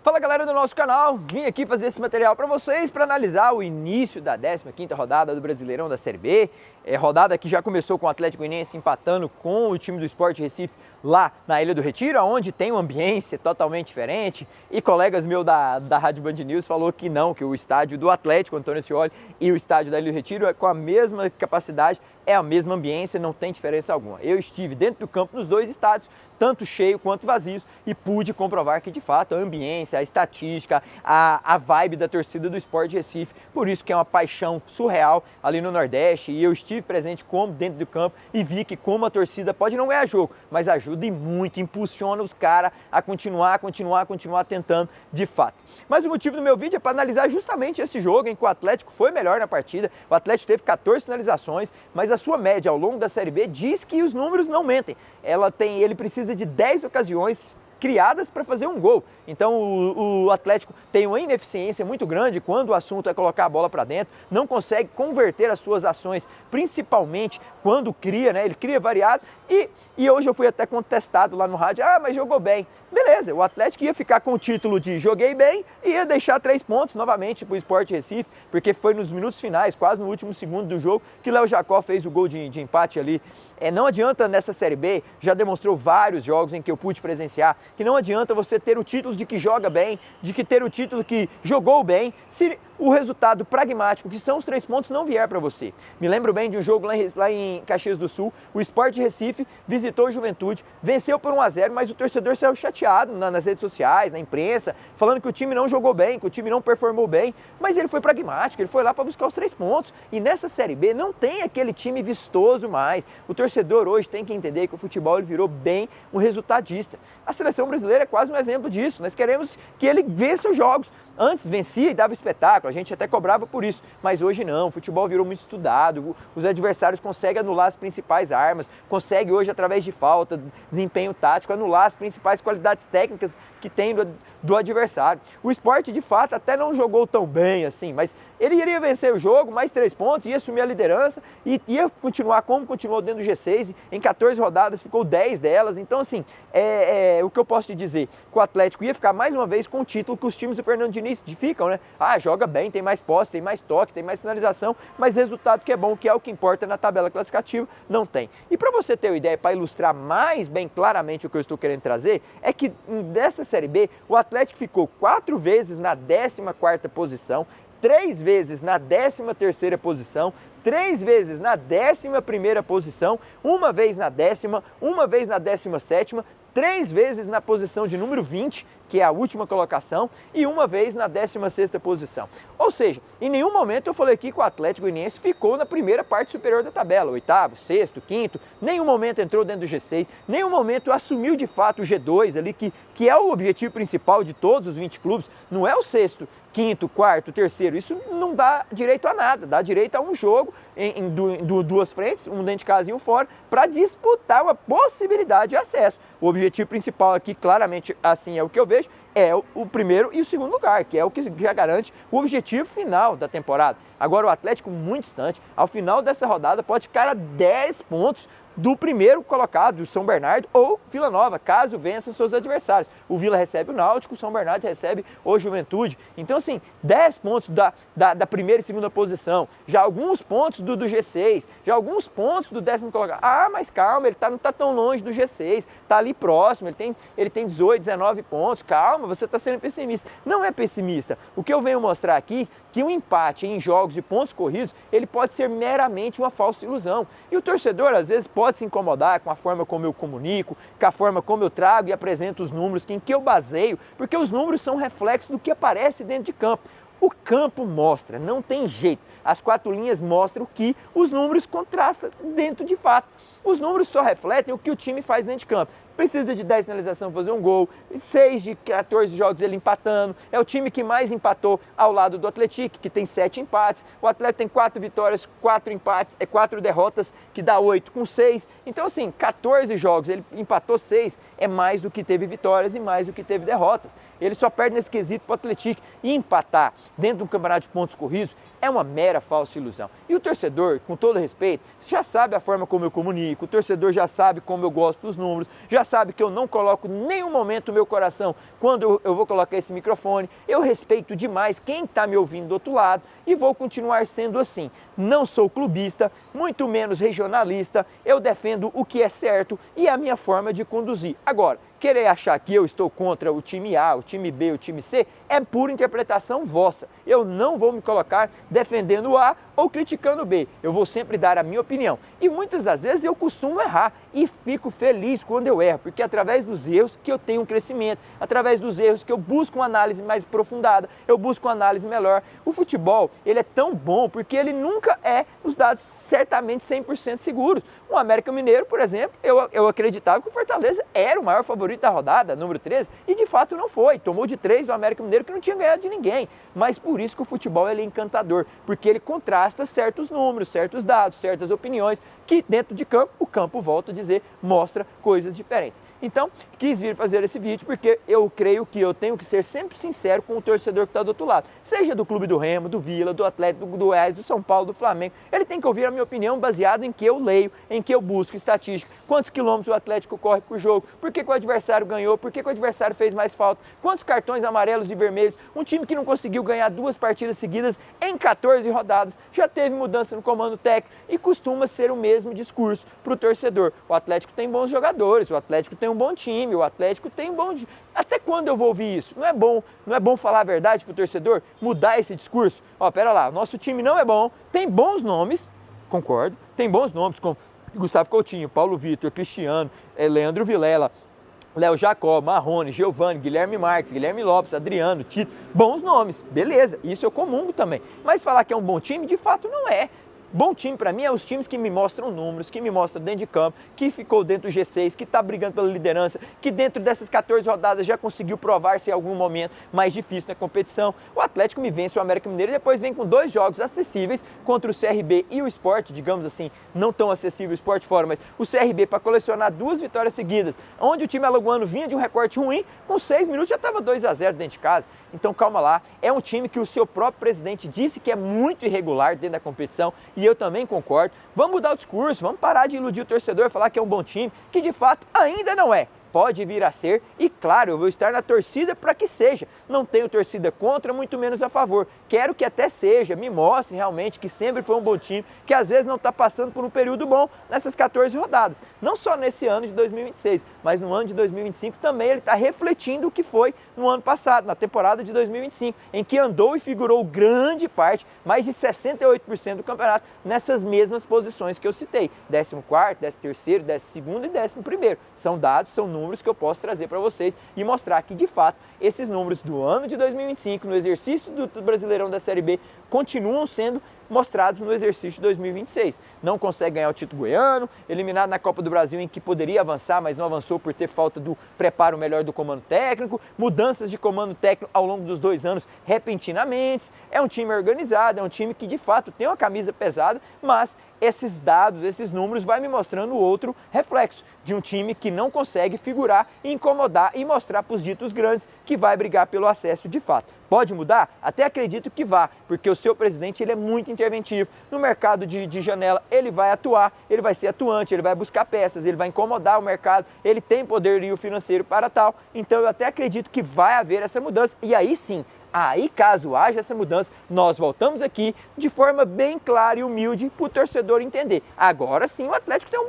Fala galera do nosso canal, vim aqui fazer esse material para vocês para analisar o início da 15ª rodada do Brasileirão da Série B. Rodada que já começou com o Atlético Goianiense empatando com o time do Sport Recife lá na Ilha do Retiro, onde tem uma ambiência totalmente diferente, e colegas meus da Rádio Band News falou que não, que o estádio do Atlético, Antônio Scioli, e o estádio da Ilha do Retiro é com a mesma capacidade, é a mesma ambiência, não tem diferença alguma. Eu estive dentro do campo nos dois estádios, tanto cheio quanto vazios, e pude comprovar que de fato a ambiência, a estatística, a vibe da torcida do Sport Recife, por isso que é uma paixão surreal ali no Nordeste, e eu estive presente como dentro do campo e vi que como a torcida pode não ganhar jogo, mas ajuda e muito, impulsiona os caras a continuar tentando de fato. Mas o motivo do meu vídeo é para analisar justamente esse jogo em que o Atlético foi melhor na partida. O Atlético teve 14 finalizações, mas a sua média ao longo da Série B diz que os números não mentem. Ele precisa de 10 ocasiões criadas para fazer um gol. Então o Atlético tem uma ineficiência muito grande quando o assunto é colocar a bola para dentro, não consegue converter as suas ações, principalmente quando cria, né? Ele cria variado e hoje eu fui até contestado lá no rádio, mas jogou bem. Beleza, o Atlético ia ficar com o título de joguei bem e ia deixar 3 pontos novamente para o Sport Recife, porque foi nos minutos finais, quase no último segundo do jogo, que Léo Jacó fez o gol de empate ali. Não adianta nessa Série B, já demonstrou vários jogos em que eu pude presenciar, que não adianta você ter o título de que joga bem, de que ter o título que jogou bem, se o resultado pragmático, que são os 3 pontos, não vier para você. Me lembro bem de um jogo lá em Caxias do Sul, o Sport Recife visitou o Juventude, venceu por 1-0, mas o torcedor saiu chateado nas redes sociais, na imprensa, falando que o time não jogou bem, que o time não performou bem, mas ele foi pragmático, ele foi lá para buscar os 3 pontos. E nessa Série B não tem aquele time vistoso mais. O torcedor hoje tem que entender que o futebol ele virou bem um resultadista. A seleção brasileira é quase um exemplo disso. Nós queremos que ele vença os jogos. Antes vencia e dava espetáculo, a gente até cobrava por isso, mas hoje não, o futebol virou muito estudado, os adversários conseguem anular as principais armas, conseguem hoje através de falta, desempenho tático, anular as principais qualidades técnicas que tem do adversário. O Sport de fato até não jogou tão bem assim, mas ele iria vencer o jogo, mais 3 pontos, ia assumir a liderança e ia continuar como continuou dentro do G6, em 14 rodadas ficou 10 delas, então assim, o que eu posso te dizer, que o Atlético ia ficar mais uma vez com o título que os times do Fernando Diniz ficam, né? Joga bem, tem mais posse, tem mais toque, tem mais finalização, mas resultado que é bom, que é o que importa na tabela classificativa, não tem. E para você ter uma ideia, para ilustrar mais bem claramente o que eu estou querendo trazer, é que dessa Série B, o Atlético ficou 4 vezes na 14ª posição, 3 vezes na 13ª posição, 3 vezes na 11ª posição, uma vez na 10ª, uma vez na 17ª, 3 vezes na posição de número 20, que é a última colocação, e uma vez na 16ª posição. Ou seja, em nenhum momento eu falei aqui que o Atlético Goianiense ficou na primeira parte superior da tabela, 8º, 6º, 5º, nenhum momento entrou dentro do G6, nenhum momento assumiu de fato o G2 ali, que é o objetivo principal de todos os 20 clubes, não é o 6º, 5º, 4º, 3º, isso não dá direito a nada, dá direito a um jogo em 2 frentes, um dentro de casa e um fora, para disputar uma possibilidade de acesso. O objetivo principal aqui, claramente, assim é o que eu vejo, é o primeiro e o segundo lugar, que é o que já garante o objetivo final da temporada. Agora o Atlético muito distante, ao final dessa rodada pode ficar a 10 pontos do primeiro colocado, o São Bernardo ou Vila Nova, caso vençam seus adversários. O Vila recebe o Náutico, o São Bernardo recebe o Juventude. Então assim, 10 pontos da primeira e segunda posição, já alguns pontos do G6, já alguns pontos do 10º colocado. Mas calma, ele não está tão longe do G6, está ali próximo, ele tem 18, 19 pontos, calma, você está sendo pessimista. Não é pessimista. O que eu venho mostrar aqui, que um empate em jogos de pontos corridos, ele pode ser meramente uma falsa ilusão. E o torcedor, às vezes, pode se incomodar com a forma como eu comunico, com a forma como eu trago e apresento os números, em que eu baseio, porque os números são reflexo do que aparece dentro de campo. O campo mostra, não tem jeito. As 4 linhas mostram que os números contrastam dentro de fato. Os números só refletem o que o time faz dentro de campo. Precisa de 10 finalizações para fazer um gol, 6 de 14 jogos ele empatando, é o time que mais empatou ao lado do Atlético, que tem 7 empates, o Atlético tem 4 vitórias, 4 empates, 4 derrotas, que dá 8 com 6, então assim, 14 jogos, ele empatou 6, é mais do que teve vitórias e mais do que teve derrotas, ele só perde nesse quesito para o Atlético, e empatar dentro do campeonato de pontos corridos é uma mera falsa ilusão. E o torcedor, com todo respeito, já sabe a forma como eu comunico, o torcedor já sabe como eu gosto dos números, já sabe que eu não coloco nenhum momento o meu coração quando eu vou colocar esse microfone. Eu respeito demais quem está me ouvindo do outro lado e vou continuar sendo assim. Não sou clubista, muito menos regionalista, eu defendo o que é certo e a minha forma de conduzir. Agora, querer achar que eu estou contra o time A, o time B, o time C, é pura interpretação vossa. Eu não vou me colocar defendendo o A ou criticando o B. Eu vou sempre dar a minha opinião. E muitas das vezes eu costumo errar e fico feliz quando eu erro, porque é através dos erros que eu tenho um crescimento, através dos erros que eu busco uma análise mais aprofundada, eu busco uma análise melhor. O futebol, ele é tão bom porque ele nunca é os dados certamente 100% seguros. O América Mineiro, por exemplo, eu acreditava que o Fortaleza era o maior favorito da rodada, número 13, e de fato não foi. Tomou de 3 do América Mineiro que não tinha ganhado de ninguém. Mas por isso que o futebol ele é encantador, porque ele contrasta certos números, certos dados, certas opiniões, que dentro de campo, o campo, volta a dizer, mostra coisas diferentes. Então, quis vir fazer esse vídeo porque eu creio que eu tenho que ser sempre sincero com o torcedor que está do outro lado. Seja do clube do Remo, do Vila, do Atlético, do Goiás, do São Paulo, do Flamengo. Ele tem que ouvir a minha opinião baseada em que eu leio, em que eu busco estatística. Quantos quilômetros o Atlético corre por jogo, por que o adversário ganhou, por que o adversário fez mais falta, quantos cartões amarelos e vermelhos. Um time que não conseguiu ganhar 2 partidas seguidas em 14 rodadas, já teve mudança no comando técnico e costuma ser o mesmo discurso para o torcedor. O Atlético tem bons jogadores, o Atlético tem um bom time, o Atlético tem um bom... Até quando eu vou ouvir isso? Não é bom falar a verdade para o torcedor? Mudar esse discurso? Ó, pera lá, nosso time não é bom, tem bons nomes, concordo, tem bons nomes como Gustavo Coutinho, Paulo Vitor, Cristiano, Leandro Vilela, Léo Jacó, Marrone, Giovani, Guilherme Marques, Guilherme Lopes, Adriano, Tito, bons nomes, beleza, isso eu comungo também. Mas falar que é um bom time, de fato não é. Bom time para mim é os times que me mostram números, que me mostram dentro de campo, que ficou dentro do G6, que está brigando pela liderança, que dentro dessas 14 rodadas já conseguiu provar-se em algum momento mais difícil na competição. O Atlético me vence o América Mineiro e depois vem com 2 jogos acessíveis contra o CRB e o Sport, digamos assim, não tão acessível o Sport fora, mas o CRB para colecionar 2 vitórias seguidas, onde o time alagoano vinha de um recorte ruim, com 6 minutos já estava 2-0 dentro de casa. Então calma lá, é um time que o seu próprio presidente disse que é muito irregular dentro da competição e eu também concordo. Vamos mudar o discurso, vamos parar de iludir o torcedor, falar que é um bom time, que de fato ainda não é. Pode vir a ser e, claro, eu vou estar na torcida para que seja. Não tenho torcida contra, muito menos a favor. Quero que até seja, me mostre realmente que sempre foi um bom time, que às vezes não está passando por um período bom nessas 14 rodadas. Não só nesse ano de 2026, mas no ano de 2025 também ele está refletindo o que foi no ano passado, na temporada de 2025, em que andou e figurou grande parte, mais de 68% do campeonato, nessas mesmas posições que eu citei. 14º, 13º, 12º e 11º. São dados, são números que eu posso trazer para vocês e mostrar que, de fato, esses números do ano de 2025, no exercício do Brasileirão da Série B, continuam sendo mostrados no exercício de 2026. Não consegue ganhar o título goiano, eliminado na Copa do Brasil em que poderia avançar, mas não avançou por ter falta do preparo melhor do comando técnico, mudanças de comando técnico ao longo dos 2 anos repentinamente. É um time organizado, é um time que de fato tem uma camisa pesada, mas esses dados, esses números vai me mostrando outro reflexo de um time que não consegue figurar, incomodar e mostrar para os ditos grandes que vai brigar pelo acesso de fato. Pode mudar? Até acredito que vá, porque o seu presidente ele é muito interventivo. No mercado de janela ele vai atuar, ele vai ser atuante, ele vai buscar peças, ele vai incomodar o mercado, ele tem poderio financeiro para tal. Então eu até acredito que vai haver essa mudança e aí sim, aí, caso haja essa mudança, nós voltamos aqui de forma bem clara e humilde para o torcedor entender. Agora sim o Atlético tem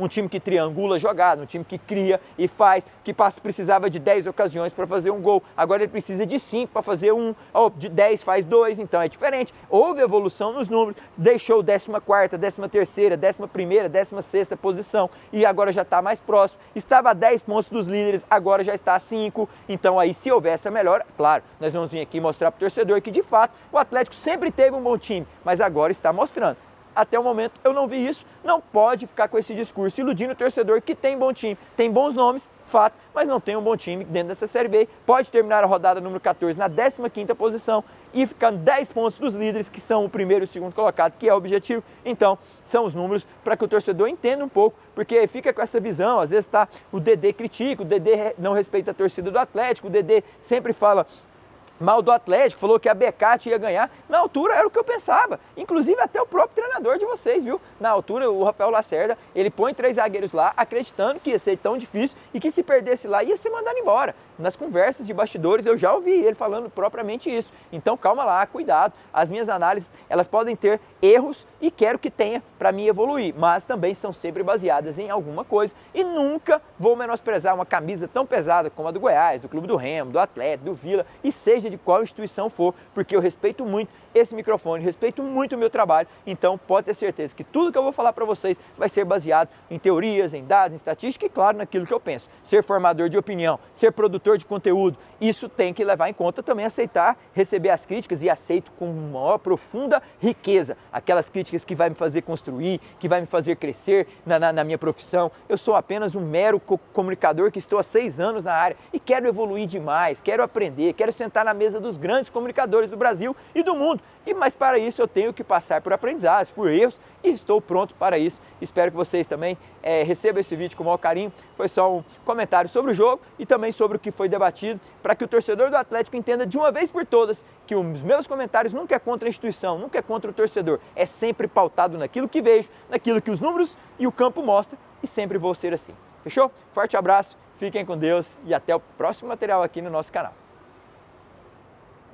um time que triangula a jogada, um time que cria e faz, que precisava de 10 ocasiões para fazer um gol, agora ele precisa de 5 para fazer um, de 10 faz 2, então é diferente. Houve evolução nos números, deixou 14ª, 13ª, 11ª, 16ª posição e agora já está mais próximo. Estava a 10 pontos dos líderes, agora já está a 5, então aí se houver essa melhora, claro, nós vamos vir aqui mostrar para o torcedor que de fato o Atlético sempre teve um bom time, mas agora está mostrando. Até o momento eu não vi isso, não pode ficar com esse discurso iludindo o torcedor que tem bom time, tem bons nomes, fato, mas não tem um bom time dentro dessa Série B. Pode terminar a rodada número 14 na 15ª posição e ficando 10 pontos dos líderes, que são o primeiro e o segundo colocado, que é o objetivo. Então, são os números para que o torcedor entenda um pouco, porque fica com essa visão, às vezes o Dedê critica, o Dedê não respeita a torcida do Atlético, o Dedê sempre fala mal do Atlético, falou que a Becate ia ganhar. Na altura era o que eu pensava, inclusive até o próprio treinador de vocês, viu? Na altura o Rafael Lacerda, ele põe 3 zagueiros lá, acreditando que ia ser tão difícil e que se perdesse lá ia ser mandado embora. Nas conversas de bastidores eu já ouvi ele falando propriamente isso. Então calma lá, cuidado, as minhas análises elas podem ter erros e quero que tenha para mim evoluir, mas também são sempre baseadas em alguma coisa e nunca vou menosprezar uma camisa tão pesada como a do Goiás, do Clube do Remo, do Atlético, do Vila e seja de qual instituição for, porque eu respeito muito esse microfone, respeito muito o meu trabalho, então pode ter certeza que tudo que eu vou falar para vocês vai ser baseado em teorias, em dados, em estatística e claro naquilo que eu penso. Ser formador de opinião, ser produtor de conteúdo, isso tem que levar em conta também aceitar, receber as críticas e aceito com maior profunda riqueza, aquelas críticas que vai me fazer construir, que vai me fazer crescer na minha profissão. Eu sou apenas um mero comunicador que estou há 6 anos na área e quero evoluir demais, quero aprender, quero sentar na mesa dos grandes comunicadores do Brasil e do mundo. Mas para isso eu tenho que passar por aprendizados, por erros e estou pronto para isso. Espero que vocês também recebam esse vídeo com o maior carinho. Foi só um comentário sobre o jogo e também sobre o que foi debatido para que o torcedor do Atlético entenda de uma vez por todas que os meus comentários nunca é contra a instituição, nunca é contra o torcedor. É sempre pautado naquilo que vejo, naquilo que os números e o campo mostram e sempre vou ser assim. Fechou? Forte abraço, fiquem com Deus e até o próximo material aqui no nosso canal.